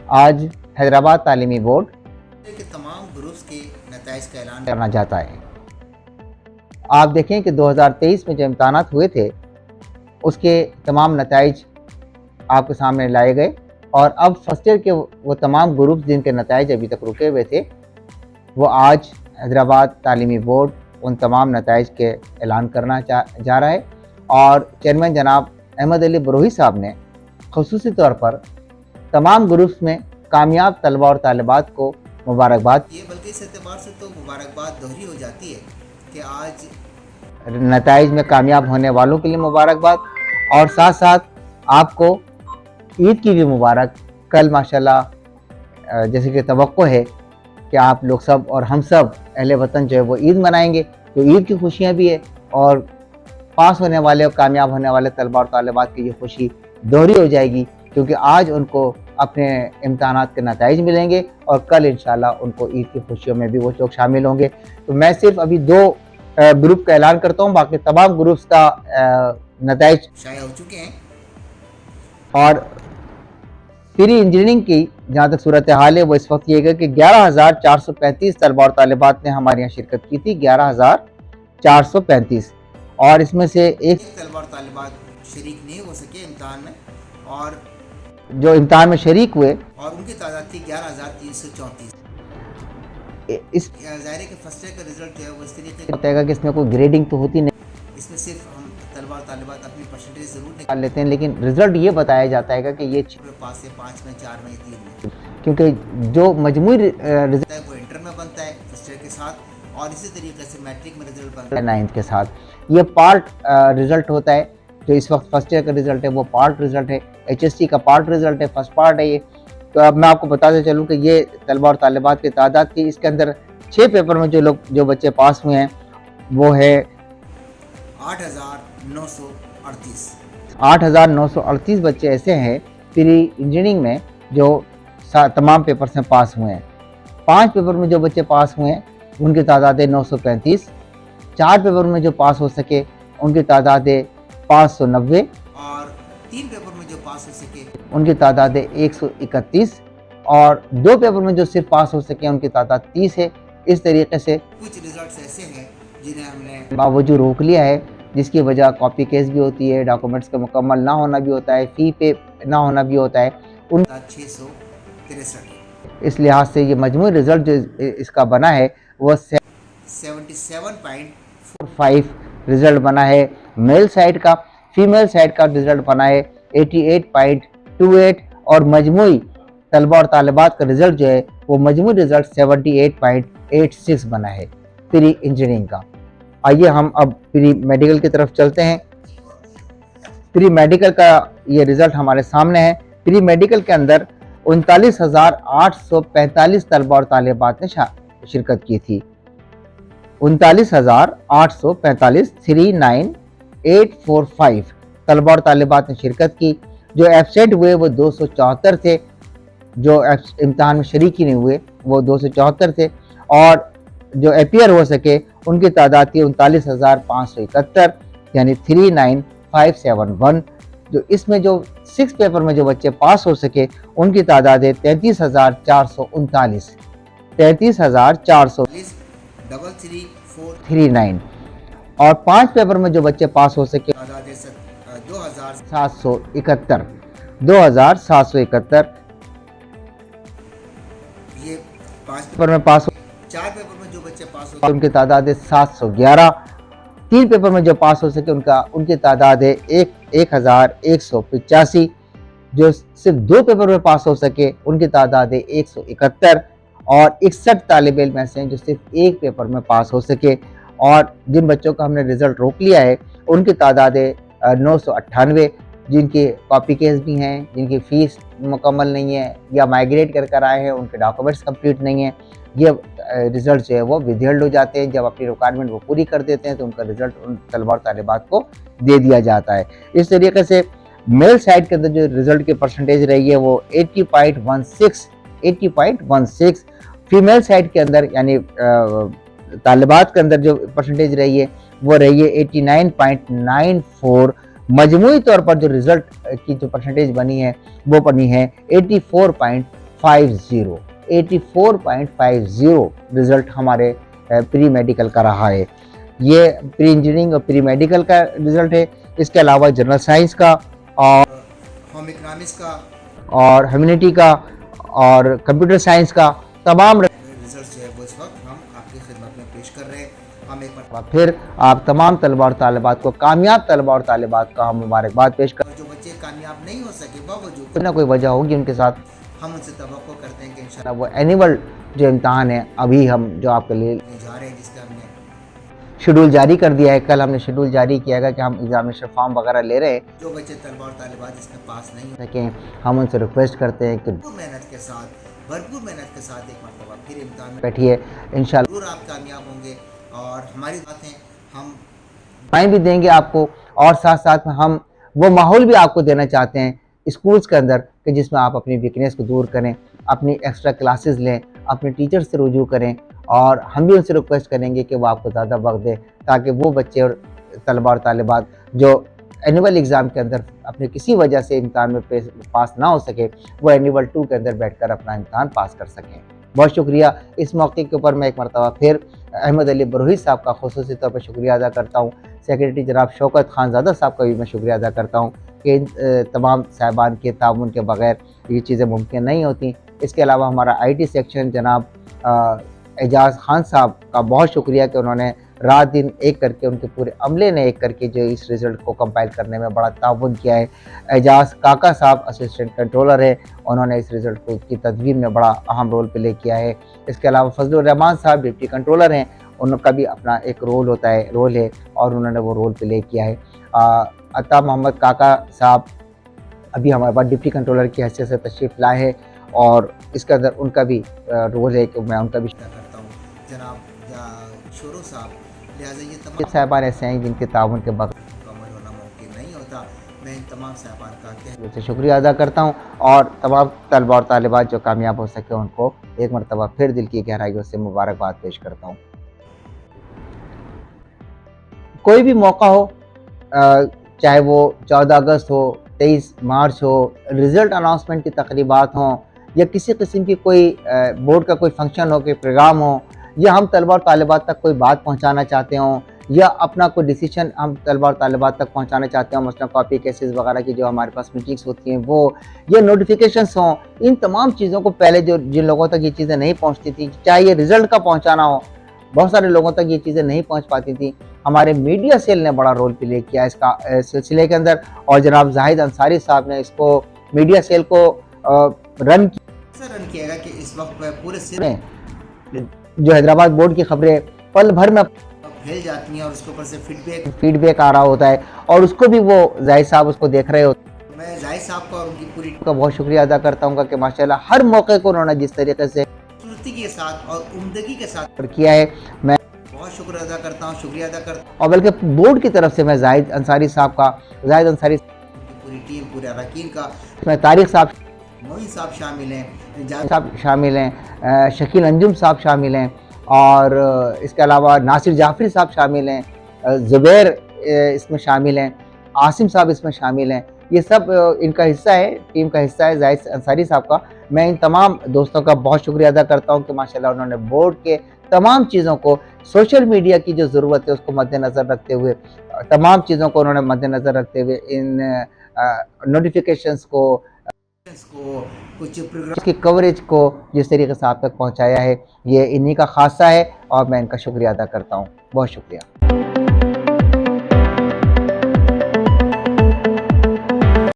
आज हैदराबाद तालीमी बोर्ड के तमाम ग्रुप्स के नताइज का ऐलान करना चाहता है। आप देखें कि 2023 में जो इम्तहानात हुए थे उसके तमाम नताइज आपके सामने लाए गए और अब फर्स्ट ईयर के वो तमाम ग्रुप्स जिनके नताइज अभी तक रुके हुए थे वो आज हैदराबाद तालीमी बोर्ड उन तमाम नताइज के ऐलान करना जा रहा है। और चेयरमैन जनाब अहमद अली बरोही साहब ने ख़ुसूसी तौर पर तमाम ग्रुप्स में कामयाब तलबा और तालिबात को मुबारकबाद, ये बल्कि इस एतबार से तो मुबारकबाद दोहरी हो जाती है कि आज नताइज में कामयाब होने वालों के लिए मुबारकबाद और साथ साथ आपको ईद की भी मुबारक। कल माशाल्लाह जैसे कि तवक्को है कि आप लोग सब और हम सब अहले वतन जो है वो ईद मनाएंगे, तो ईद की खुशियाँ भी है और पास होने वाले और कामयाब होने वाले तलबा और तालिबात की ये खुशी दोहरी हो जाएगी क्योंकि आज उनको अपने इम्तहानात के नताइज मिलेंगे और कल इंशाल्लाह उनको ईद की खुशियों में भी वो लोग शामिल होंगे। तो मैं सिर्फ अभी 2 ग्रुप का ऐलान करता हूँ, बाकी तमाम ग्रुप्स का नताइज शाया हो चुके हैं। और प्री इंजीनियरिंग की जहाँ तक सूरत हाल है वो इस वक्त ये है कि 11,435 तलबा और तालिबात ने हमारे यहाँ शिरकत की थी, 11,435, और इसमें से एक तलबा और तालिबात शरीक नहीं हो सके इम्तहान में और जो इम्तहान में शरीक हुए और उनकी तादाद थी 11,334। इस ज़ाहिर है कि फर्स्ट ईयर का रिजल्ट जो है वो इस तरीके होता है कि इसमें कोई ग्रेडिंग तो होती नहीं, इसमें सिर्फ हम तलबा और तालिबात अपनी परसेंटेज ज़रूर निकाल लेते हैं, लेकिन रिजल्ट ये बताया जाता है कि ये पास से 5 में 4 में 3 में, क्योंकि जो मजमूई रिजल्ट वो इंटर में बनता है फर्स्ट ईयर के साथ और इसी तरीके से मैट्रिक में रिजल्ट बनता है 9th के साथ। ये पार्ट रिजल्ट होता है। जो इस वक्त फर्स्ट ईयर का रिजल्ट है वो पार्ट रिजल्ट है, HST का पार्ट रिजल्ट है, फर्स्ट पार्ट है ये। तो अब मैं आपको बताते चलूँ कि ये तलबा और तालिबात की तादाद थी। इसके अंदर 6 पेपर में जो बच्चे पास हुए हैं वो है 8,938 बच्चे ऐसे हैं प्री इंजीनियरिंग में जो तमाम पेपर में पास हुए हैं। 5 पेपर में जो बच्चे पास हुए हैं उनकी तादाद है 935, 4 पेपर में जो पास हो सके उनकी तादाद है 590 और 3 पेपर में जो पास हो सके उनकी तादाद है 131 और 2 पेपर में जो सिर्फ पास हो सके उनकी तादाद 30 है। इस तरीके से कुछ रिजल्ट्स ऐसे हैं जिन्हें हमने बावजूद रोक लिया है, जिसकी वजह कॉपी केस भी होती है, डॉक्यूमेंट्स का मुकम्मल ना होना भी होता है, फ़ी पे ना होना भी होता है। 663। इस लिहाज से ये मजमूई रिज़ल्ट जो इसका बना है वो 77.5 रिज़ल्ट बना है मेल साइड का। फीमेल साइड का रिज़ल्ट बना है 88.28 और मजमूई तलबा और तालिबात का रिज़ल्ट जो है वो मजमूई रिज़ल्ट 78.86 बना है प्री इंजीनियरिंग का। आइए हम अब प्री मेडिकल की तरफ चलते हैं। प्री मेडिकल का ये रिज़ल्ट हमारे सामने है। प्री मेडिकल के अंदर 39,845 तलबा और तालिबात ने शिरकत की थी। 39,845 39845 तलबा और तालिबात ने शिरकत की। जो एब्सेंट हुए वो 274 थे, जो इम्तहान में शरीक ही नहीं हुए वो 274 थे और जो अपीयर हो सके उनकी तादाद थी 39,571 यानी 39571। जो इसमें जो 6 पेपर में जो बच्चे पास हो सके उनकी तादाद है 33,439 33,439 और 5 पेपर में जो बच्चे पास हो सके 2,771 ये 5 पेपर में पास हो। 4 पेपर में जो बच्चे पास हो उनकी तादाद है 711। 3 पेपर में जो पास हो सके उनकी तादाद है 1,185। जो सिर्फ 2 पेपर में पास हो सके उनकी तादाद है 171 और 61 तालिब इल्म ऐसे हैं जो सिर्फ 1 पेपर में पास हो सके। और जिन बच्चों का हमने रिज़ल्ट रोक लिया है उनकी तादाद है 998, जिनके कॉपी केस भी हैं, जिनकी फ़ीस मुकम्मल नहीं है या माइग्रेट कर आए हैं, उनके डॉक्यूमेंट्स कंप्लीट नहीं हैं। ये रिज़ल्ट जो है वो विदहेल्ड हो जाते हैं। जब अपनी रिक्वायरमेंट वो पूरी कर देते हैं तो उनका रिज़ल्ट उन तलबा और तालिबात को दे दिया जाता है। इस तरीके से मेल साइड के अंदर जो रिज़ल्ट की परसेंटेज रही है वो 80.16। फीमेल साइड के अंदर यानी तालिबात के अंदर जो परसेंटेज रही है वो रही है 89.94। मजमूई तौर पर जो रिज़ल्ट की जो परसेंटेज बनी है वो बनी है 84.50 रिजल्ट हमारे प्री मेडिकल का रहा है। ये प्री इंजीनियरिंग और प्री मेडिकल का रिजल्ट है। इसके अलावा जनरल साइंस का और होम इकोनॉमिक्स का और ह्यूमैनिटी का और कंप्यूटर साइंस का तमाम रिजल्ट जो है वो इस वक्त हम आपकी खिदमत में पेश कर रहे हैं। हम एक बार फिर आप तमाम तलबा और तालिबात को, कामयाब तलबा और तालिबात का हम मुबारकबाद पेश कर। जो बच्चे कामयाब नहीं हो सके बावजूद कोई ना कोई वजह होगी उनके साथ, हम उनसे तवक्को करते हैं कि इंशाल्लाह वो एनुअल जो इम्तहान है अभी हम जो आपके लिए जा रहे हैं, जिसका हमने शेड्यूल जारी कर दिया है। कल हमने शेड्यूल जारी किया है कि हम एग्जामिनेशन फॉर्म वगैरह ले रहे हैं। जो बच्चे तलबा और तालिबात इसमें पास नहीं हो सकें हम उनसे रिक्वेस्ट करते हैं कि भरपूर मेहनत के साथ एक मरतबा फिर इम्तहान में बैठिए, इंशाल्लाह जरूर आप कामयाब होंगे। और हमारी बातें हम टाइम भी देंगे आपको, और साथ साथ में हम वो माहौल भी आपको देना चाहते हैं स्कूल्स के अंदर कि जिसमें आप अपनी वीकनेस को दूर करें, अपनी एक्स्ट्रा क्लासेस लें, अपने टीचर से रुजू करें, और हम भी उनसे रिक्वेस्ट करेंगे कि वो आपको ज़्यादा वक्त दें ताकि वो बच्चे और तलबा और तालिबात जो एनुअल एग्ज़ाम के अंदर अपने किसी वजह से इम्तहान में पास ना हो सके, वो एनुअल 2 के अंदर बैठकर अपना इम्तहान पास कर सकें। बहुत शुक्रिया। इस मौके के ऊपर मैं एक मरतबा फिर अहमद अली बरूही साहब का खुसूसी तौर पर शुक्रिया अदा करता हूँ। सेक्रेटरी जनाब शौकत खानज़ादा साहब का भी मैं शुक्रिया अदा करता हूँ कि इन तमाम साहिबान के ताउन के बग़ैर ये चीज़ें मुमकिन नहीं होती। इसके अलावा हमारा IT सेक्शन जनाब एजाज़ खान साहब का बहुत शुक्रिया कि उन्होंने रात दिन एक करके, उनके पूरे अमले ने एक करके जो इस रिज़ल्ट को कंपाइल करने में बड़ा ताउन किया है। एजाज़ काका साहब असिस्टेंट कंट्रोलर है, उन्होंने इस रिज़ल्ट को की तदवीर में बड़ा अहम रोल प्ले किया है। इसके अलावा फजलुर रहमान साहब डिप्टी कंट्रोलर हैं, उनका भी अपना एक रोल है और उन्होंने वो रोल प्ले किया है। अता मोहम्मद काका साहब अभी हमारे पास डिप्टी कंट्रोलर की हैसियत से तशरीफ़ लाए हैं और इसके अंदर उनका भी रोल है कि मैं उनका भी करता हूँ जनाब शोरो साहब। लिहाजा ये तमाम साहिबान ऐसे हैं जिनके ताउन के बगैर मुकम्मल होना मुमकिन नहीं होता। मैं इन तमाम साहिबान का दिल से शुक्रिया अदा करता हूँ और तमाम तलबा और तालिबात जो कामयाब हो सके उनको एक मरतबा फिर दिल की गहराइयों से मुबारकबाद पेश करता हूँ। कोई भी मौका हो, चाहे वो 14 अगस्त हो, 23 मार्च हो, रिज़ल्ट अनाउंसमेंट की तकरीबात हों, या किसी किस्म की कोई बोर्ड का कोई फंक्शन हो, कोई प्रोग्राम हो, या हम तलबा और तालिबात तक कोई बात पहुंचाना चाहते हों, या अपना कोई डिसीजन हम तलबा और तालिबात तक पहुंचाना चाहते हो, मसलन कॉपी केसेस वगैरह की जो हमारे पास मीटिंग्स होती हैं वो, या नोटिफिकेशंस हों, इन तमाम चीज़ों को पहले जो जिन लोगों तक ये चीज़ें नहीं पहुंचती थी, चाहे ये रिज़ल्ट का पहुंचाना हो, बहुत सारे लोगों तक ये चीज़ें नहीं पहुंच पाती थी। हमारे मीडिया सेल ने बड़ा रोल प्ले किया इसका सिलसिले के अंदर, और जनाब जाहिद अंसारी साहब ने इसको मीडिया सेल को रन किया कि इस वक्त पूरे सिरे जो हैदराबाद बोर्ड की खबरें पल भर में फैल जाती हैं और उसके ऊपर से फीडबैक आ रहा होता है और उसको भी वो जाहिद साहब उसको देख रहे होते हैं। मैं जाहिद साहब का और उनकी पूरी का बहुत शुक्रिया अदा करता हूँ कि माशाल्लाह हर मौके को उन्होंने जिस तरीके से खूबसूरती के साथ और उम्दगी के साथ किया है, मैं बहुत शुक्रिया अदा करता हूँ और बल्कि बोर्ड की तरफ से मैं जाहिद अंसारी पूरी टीम, पूरे अरकान का, इसमें तारिक साहब मोइन साहब शामिल हैं, साहब शामिल हैं, शकील अंजुम साहब शामिल हैं, और इसके अलावा नासिर जाफरी साहब शामिल हैं, ज़ुबैर इसमें शामिल हैं, आसिम साहब इसमें शामिल हैं। ये सब इनका हिस्सा है, टीम का हिस्सा है जाहिद अंसारी साहब का। मैं इन तमाम दोस्तों का बहुत शुक्रिया अदा करता हूँ कि माशाल्लाह उन्होंने बोर्ड के तमाम चीज़ों को, सोशल मीडिया की जो ज़रूरत है उसको मद्देनज़र रखते हुए, तमाम चीज़ों को उन्होंने मद्देनज़र रखते हुए इन नोटिफिकेशंस को कुछ प्रोग्राम की कवरेज को जिस तरीके से आप तक पहुँचाया है, ये इन्हीं का खासा है और मैं इनका शुक्रिया अदा करता हूँ। बहुत शुक्रिया।